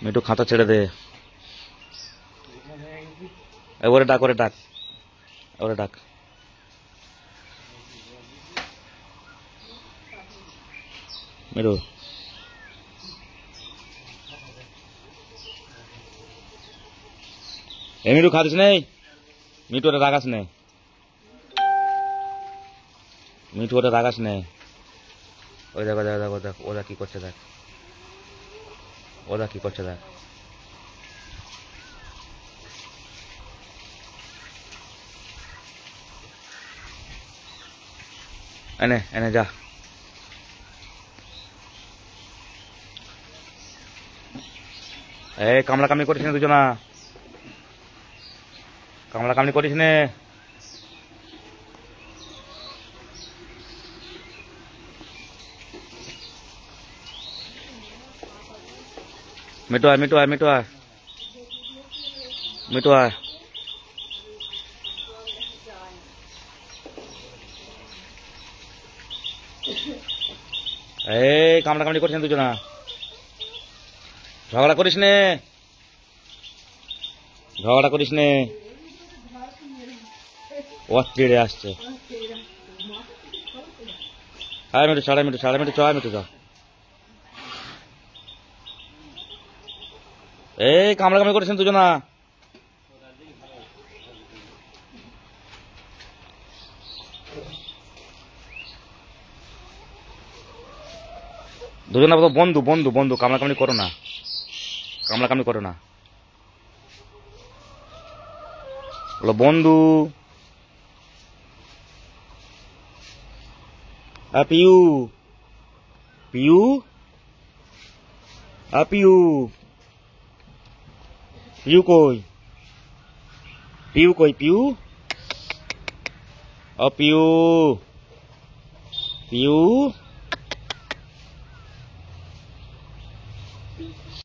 মিঠু খাতা ছেড়ে দে। ওরে ডাক, ওরে ডাক, ওরে ডাক। মিঠু মিঠু খাতিস নেই। মিঠু ওটা রাগাস নে, মিঠু ওটা রাগাস নে। ওই দেখো দেখো দেখো দেখ ওরা কি করছে, দেখ ওরা কি করছে দেখ। এনে এনে যা। এই কামলা কামলি করিস না দুজনা, কামলা কামলি করিস নে। মিঠু আয়, মিঠু আয়, মিঠু আয়, মিঠু আয়। এই কামলা কামলি করিস না দুজনা, ঝগড়া করিস নে, ঝগড়া করিস নে। ও চিড়ে আসছে। আয় মিঠু ছাড়া, মিঠু ছাড়া, মিঠু চ, মিঠু চ। এই কামলা কামলি করিস না দুজনা। দুজনা বন্ধু বন্ধু বন্ধু, কামলা কামলি করো না, কামলা কামলি করো না, বলো বন্ধু। পিউ পিউ পিউ পিউ কই, পিউ কই, পিউ পিউ পিউ